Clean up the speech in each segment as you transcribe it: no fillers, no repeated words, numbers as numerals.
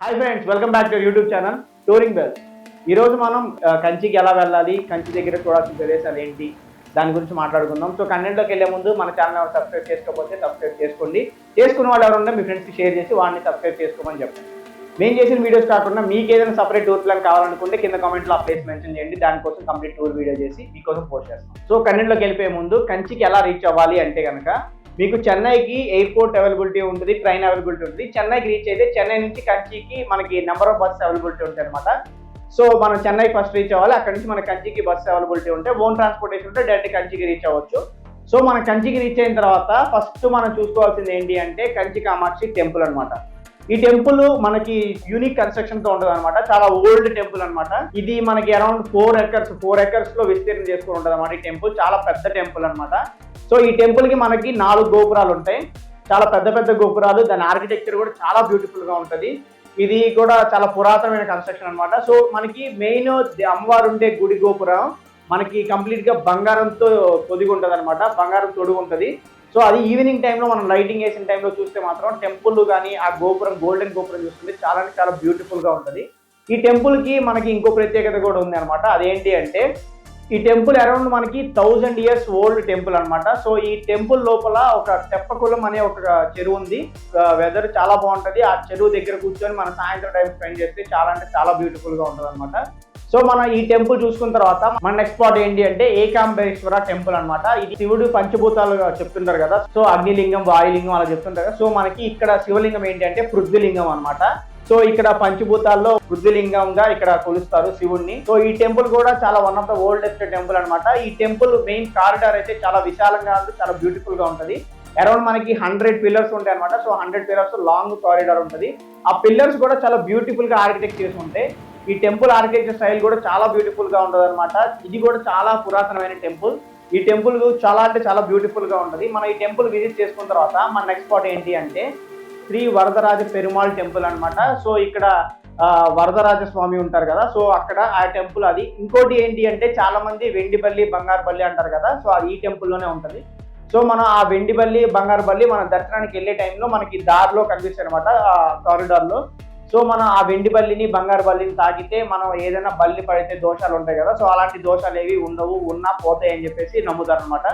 Hi friends, welcome back to YouTube channel Touring Bells. ఈరోజు మనం కంచికి ఎలా వెళ్ళాలి, కంచి దగ్గర చూడాల్సిన ప్రదేశాలు ఏంటి, దాని గురించి మాట్లాడుకుందాం. సో కంటెంట్లోకి వెళ్ళే ముందు మన ఛానల్ సబ్స్క్రైబ్ చేసుకోకపోతే సబ్స్క్రైబ్ చేసుకోండి. చేసుకున్న వాళ్ళు ఎవరుంటే మీ ఫ్రెండ్స్కి షేర్ చేసి వాడిని సబ్స్క్రైబ్ చేసుకోమని చెప్పండి. మేము చేసిన వీడియోస్ కాకుండా మీకు ఏదైనా సపరేట్ టూర్ ప్లాన్ కావాలనుకుంటే కింద కామెంట్లో ఆ ప్లేస్ మెన్షన్ చేయండి. దానికోసం కంప్లీట్ టూర్ వీడియో చేసి మీకోసం పోస్ట్ చేస్తాం. సో కంటెంట్లోకి వెళ్ళిపోయే ముందు కంచికి ఎలా రీచ్ అవ్వాలి అంటే కనుక మీకు చెన్నైకి ఎయిర్పోర్ట్ అవైలబిలిటీ ఉంటుంది, ట్రైన్ అవైలబిలిటీ ఉంటుంది. చెన్నైకి రీచ్ అయితే చెన్నై నుంచి కంచికి మనకి నెంబర్ ఆఫ్ బస్సెస్ అవైలబిలిటీ ఉంటాయి అనమాట. సో మనం చెన్నై ఫస్ట్ రీచ్ అవ్వాలి. అక్కడ నుంచి మన కంచికి బస్సు అవైలబిలిటీ ఉంటే ఓన్ ట్రాన్స్పోర్టేషన్ ఉంటే డైరెక్ట్ కంచికి రీచ్ అవ్వచ్చు. సో మనం కంచికి రీచ్ అయిన తర్వాత ఫస్ట్ మనం చూసుకోవాల్సింది ఏంటి అంటే కంచి కామాక్షి టెంపుల్ అనమాట. ఈ టెంపుల్ మనకి యూనిక్ కన్స్ట్రక్షన్ తో ఉంటుంది అనమాట. చాలా ఓల్డ్ టెంపుల్ అనమాట. ఇది మనకి అరౌండ్ 4 ఎకర్స్ లో విస్తీర్ణం చేసుకుని ఉంటుంది అనమాట. ఈ టెంపుల్ చాలా పెద్ద టెంపుల్ అనమాట. సో ఈ టెంపుల్ కి మనకి 4 గోపురాలు ఉంటాయి, చాలా పెద్ద పెద్ద గోపురాలు. దాని ఆర్కిటెక్చర్ కూడా చాలా బ్యూటిఫుల్ గా ఉంటుంది. ఇది కూడా చాలా పురాతనమైన కన్స్ట్రక్షన్ అనమాట. సో మనకి మెయిన్ అమ్మవారు ఉండే గుడి గోపురం మనకి కంప్లీట్ గా బంగారంతో పొదిగి ఉంటుంది అనమాట. బంగారం తొడుగు ఉంటుంది. సో అది ఈవినింగ్ టైంలో మనం లైటింగ్ వేసిన టైంలో చూస్తే మాత్రం టెంపుల్ కానీ ఆ గోపురం గోల్డెన్ గోపురం చూస్తుంటే చాలా అంటే చాలా బ్యూటిఫుల్ గా ఉంటుంది. ఈ టెంపుల్ కి మనకి ఇంకో ప్రత్యేకత కూడా ఉంది అనమాట. అదేంటి అంటే ఈ టెంపుల్ అరౌండ్ మనకి 1000 years ఓల్డ్ టెంపుల్ అనమాట. సో ఈ టెంపుల్ లోపల ఒక తెప్పకులం అనే ఒక చెరువు ఉంది. వెదర్ చాలా బాగుంటది. ఆ చెరువు దగ్గర కూర్చొని మన సాయంత్రం టైం స్పెండ్ చేస్తే చాలా అంటే చాలా బ్యూటిఫుల్ గా ఉంటది అనమాట. సో మనం ఈ టెంపుల్ చూసుకున్న తర్వాత మన నెక్స్ట్ స్పాట్ ఏంటి అంటే ఏకాంబరేశ్వర టెంపుల్ అనమాట. ఇది శివుడు పంచభూతాలుగా చెప్తుంటారు కదా. సో అగ్నిలింగం, వాయులింగం అలా చెప్తుంటారు కదా. సో మనకి ఇక్కడ శివలింగం ఏంటి అంటే పృథ్వీలింగం అనమాట. సో ఇక్కడ పంచభూతాల్లో పృథ్వీలింగంగా ఇక్కడ కొలుస్తారు శివుడిని. సో ఈ టెంపుల్ కూడా చాలా one of the oldest temple అనమాట. ఈ టెంపుల్ మెయిన్ కారిడార్ అయితే చాలా విశాలంగా ఉంది, చాలా బ్యూటిఫుల్ గా ఉంటది. అరౌండ్ మనకి 100 పిల్లర్స్ ఉంటాయి అనమాట. సో 100 పిల్లర్స్ లాంగ్ కారిడార్ ఉంటుంది. ఆ పిల్లర్స్ కూడా చాలా బ్యూటిఫుల్ గా ఆర్కిటెక్ట్ చేసి ఉంటాయి. ఈ టెంపుల్ ఆర్కిటెక్చర్ స్టైల్ కూడా చాలా బ్యూటిఫుల్ గా ఉంటది అనమాట. ఇది కూడా చాలా పురాతనమైన టెంపుల్. ఈ టెంపుల్ చాలా అంటే చాలా బ్యూటిఫుల్ గా ఉంటది. మనం ఈ టెంపుల్ విజిట్ చేసుకున్న తర్వాత మన నెక్స్ట్ స్పాట్ ఏంటి అంటే శ్రీ వరదరాజ పెరుమాళ్ టెంపుల్ అనమాట. సో ఇక్కడ వరదరాజ స్వామి ఉంటారు కదా. సో అక్కడ ఆ టెంపుల్ అది. ఇంకోటి ఏంటి అంటే చాలా మంది వెండిపల్లి బంగారుపల్లి అంటారు కదా. సో అది ఈ టెంపుల్లోనే ఉంటుంది. సో మనం ఆ వెండిపల్లి బంగారుపల్లి మన దర్శనానికి వెళ్ళే టైంలో మనకి దారిలో కనిపిస్తాయి అనమాట, ఆ కారిడార్ లో. సో మనం ఆ వెండి బల్లిని బంగారు బల్లిని తాకితే మనం ఏదైనా బల్లి పడితే దోషాలు ఉంటాయి కదా. సో అలాంటి దోషాలు ఏవి ఉండవు, ఉన్నా పోతాయి అని చెప్పేసి నమ్ముతారు అనమాట.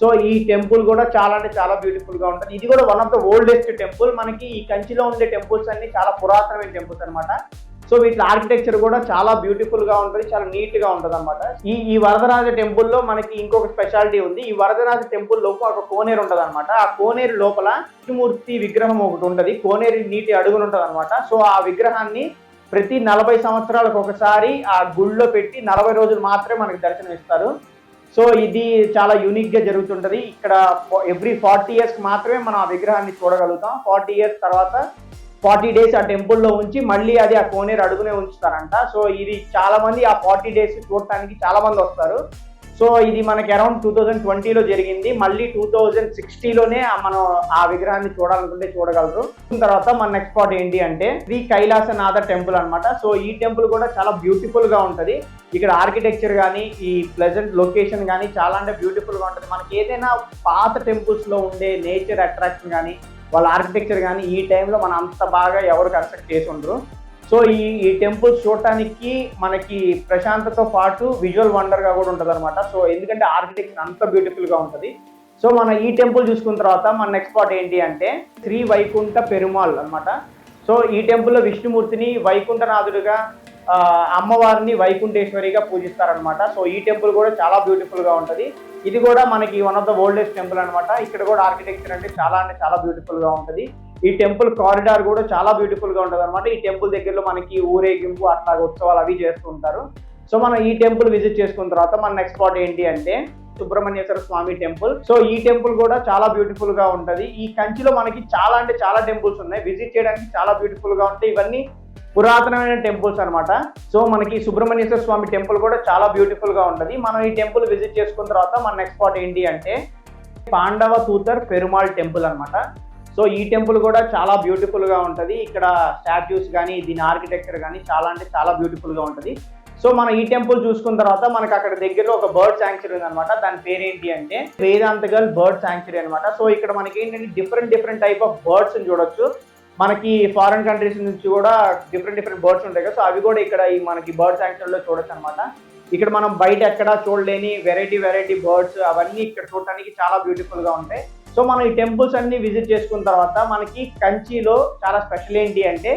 సో ఈ టెంపుల్ కూడా చాలా అంటే చాలా బ్యూటిఫుల్ గా ఉంటుంది. ఇది కూడా one of the oldest temple. మనకి ఈ కంచిలో ఉండే టెంపుల్స్ అన్ని చాలా పురాతనమైన టెంపుల్స్ అనమాట. సో వీటి ఆర్కిటెక్చర్ కూడా చాలా బ్యూటిఫుల్ గా ఉంటుంది, చాలా నీట్ గా ఉంటుంది అనమాట. ఈ వరదరాజ టెంపుల్ లో మనకి ఇంకొక స్పెషాలిటీ ఉంది. ఈ వరదరాజ టెంపుల్ లోపల ఒక కోనేరు ఉంటది అనమాట. ఆ కోనేరు లోపల విష్ణుమూర్తి విగ్రహం ఒకటి ఉంటది. కోనేరు నీటి అడుగులు ఉంటది అనమాట. సో ఆ విగ్రహాన్ని ప్రతి 40 సంవత్సరాలకు ఒకసారి ఆ గుళ్ళో పెట్టి 40 రోజులు మాత్రమే మనకి దర్శనం ఇస్తారు. సో ఇది చాలా యూనిక్ గా జరుగుతుంటది. ఇక్కడ ఎవ్రీ 40 years మాత్రమే మనం ఆ విగ్రహాన్ని చూడగలుగుతాం. 40 years తర్వాత 40 days ఆ టెంపుల్లో ఉంచి మళ్ళీ అది ఆ కోనేరు అడుగునే ఉంచుతారంట. సో ఇది చాలా మంది ఆ 40 days చూడటానికి చాలా మంది వస్తారు. సో ఇది మనకి అరౌండ్ 2020లో జరిగింది. మళ్ళీ 2060లోనే మనం ఆ విగ్రహాన్ని చూడాలనుకుంటే చూడగలరు. తర్వాత మన నెక్స్ట్ స్పాట్ ఏంటి అంటే శ్రీ కైలాసనాథ టెంపుల్ అనమాట. సో ఈ టెంపుల్ కూడా చాలా బ్యూటిఫుల్ గా ఉంటది. ఇక్కడ ఆర్కిటెక్చర్ కానీ ఈ ప్లెజెంట్ లొకేషన్ కానీ చాలా అంటే బ్యూటిఫుల్ గా ఉంటుంది. మనకి ఏదైనా పాత టెంపుల్స్ లో ఉండే నేచర్ అట్రాక్షన్ కానీ వాళ్ళ ఆర్కిటెక్చర్ కానీ ఈ టైంలో మనం అంత బాగా ఎవరు కన్స్ట్రక్ట్ చేసి ఉండరు. సో ఈ టెంపుల్స్ చూడటానికి మనకి ప్రశాంతతో పాటు విజువల్ వండర్ గా కూడా ఉంటుంది అనమాట. సో ఎందుకంటే ఆర్కిటెక్చర్ అంత బ్యూటిఫుల్ గా ఉంటుంది. సో మనం ఈ టెంపుల్ చూసుకున్న తర్వాత మన నెక్స్ట్ స్పాట్ ఏంటి అంటే శ్రీ వైకుంఠ పెరుమాళ్ అనమాట. సో ఈ టెంపుల్లో విష్ణుమూర్తిని వైకుంఠనాథుడిగా, అమ్మవారిని వైకుంఠేశ్వరిగా పూజిస్తారనమాట. సో ఈ టెంపుల్ కూడా చాలా బ్యూటిఫుల్ గా ఉంటుంది. ఇది కూడా మనకి one of the oldest temple అనమాట. ఇక్కడ కూడా ఆర్కిటెక్చర్ అంటే చాలా బ్యూటిఫుల్ గా ఉంటుంది. ఈ టెంపుల్ కారిడార్ కూడా చాలా బ్యూటిఫుల్ గా ఉంటుంది అనమాట. ఈ టెంపుల్ దగ్గరలో మనకి ఊరేగింపు అట్లా ఉత్సవాలు అవి చేస్తూ ఉంటారు. సో మనం ఈ టెంపుల్ విజిట్ చేసుకున్న తర్వాత మన నెక్స్ట్ స్పాట్ ఏంటి అంటే సుబ్రహ్మణ్యేశ్వర స్వామి టెంపుల్. సో ఈ టెంపుల్ కూడా చాలా బ్యూటిఫుల్ గా ఉంటది. ఈ కంచిలో మనకి చాలా అంటే చాలా టెంపుల్స్ ఉన్నాయి, విజిట్ చేయడానికి చాలా బ్యూటిఫుల్ గా ఉంటాయి. ఇవన్నీ పురాతనమైన టెంపుల్స్ అనమాట. సో మనకి సుబ్రహ్మణ్యేశ్వర స్వామి టెంపుల్ కూడా చాలా బ్యూటిఫుల్ గా ఉంటది. మనం ఈ టెంపుల్ విజిట్ చేసుకున్న తర్వాత మన నెక్స్ట్ స్పాట్ ఏంటి అంటే పాండవ తూతర్ పెరుమాళ్ టెంపుల్ అనమాట. సో ఈ టెంపుల్ కూడా చాలా బ్యూటిఫుల్ గా ఉంటది. ఇక్కడ స్టాట్యూస్ కానీ దీని ఆర్కిటెక్చర్ కానీ చాలా అంటే చాలా బ్యూటిఫుల్ గా ఉంటది. సో మనం ఈ టెంపుల్ చూసుకున్న తర్వాత మనకి అక్కడ దగ్గరలో ఒక బర్డ్ శాంక్చురీ ఉంది అనమాట. దాని పేరు ఏంటి అంటే వేదాంతగల్ బర్డ్ శాంక్చురీ అనమాట. సో ఇక్కడ మనకి ఏంటంటే డిఫరెంట్ టైప్ ఆఫ్ బర్డ్స్ చూడొచ్చు. మనకి ఫారెన్ కంట్రీస్ నుంచి కూడా డిఫరెంట్ బర్డ్స్ ఉంటాయి కదా, సో అవి కూడా ఇక్కడ ఈ మనకి బర్డ్ శాంక్చురీలో చూడొచ్చు అనమాట. ఇక్కడ మనం బయట ఎక్కడా చూడలేని వెరైటీ బర్డ్స్ అవన్నీ ఇక్కడ చూడటానికి చాలా బ్యూటిఫుల్ గా ఉంటాయి. సో మనం ఈ టెంపుల్స్ అన్ని విజిట్ చేసుకున్న తర్వాత మనకి కంచిలో చాలా స్పెషల్ ఏంటి అంటే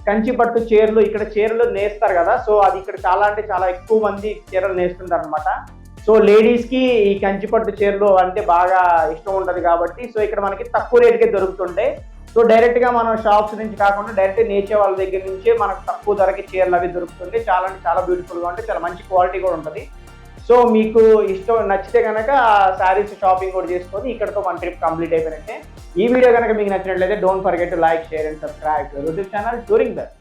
కంచి పట్టు చీరలు, ఇక్కడ చీరలు నేస్తారు కదా, సో అది ఇక్కడ చాలా అంటే చాలా ఎక్కువ మంది చీరలు నేస్తుంటారు అనమాట. సో లేడీస్ కి ఈ కంచి పట్టు చీరలు అంటే బాగా ఇష్టం ఉంటుంది కాబట్టి సో ఇక్కడ మనకి తక్కువ రేటుకే దొరుకుతుంటాయి. సో డైరెక్ట్ గా మనం షాప్స్ నుంచి కాకుండా డైరెక్ట్ నేచే వాళ్ళ దగ్గర నుంచే మనకు తక్కువ ధరకి చీరలు అవి దొరుకుతుంది. చాలా అంటే చాలా బ్యూటిఫుల్ గా ఉంటాయి, చాలా మంచి క్వాలిటీ కూడా ఉంటుంది. సో మీకు ఇష్టం నచ్చితే కనుక శారీస్ షాపింగ్ కూడా చేసుకొని ఇక్కడతో మన ట్రిప్ కంప్లీట్ అయిపోయినట్టే. ఈ వీడియో కనుక మీకు నచ్చినట్లయితే don't forget to like, share and subscribe to YouTube channel touring best.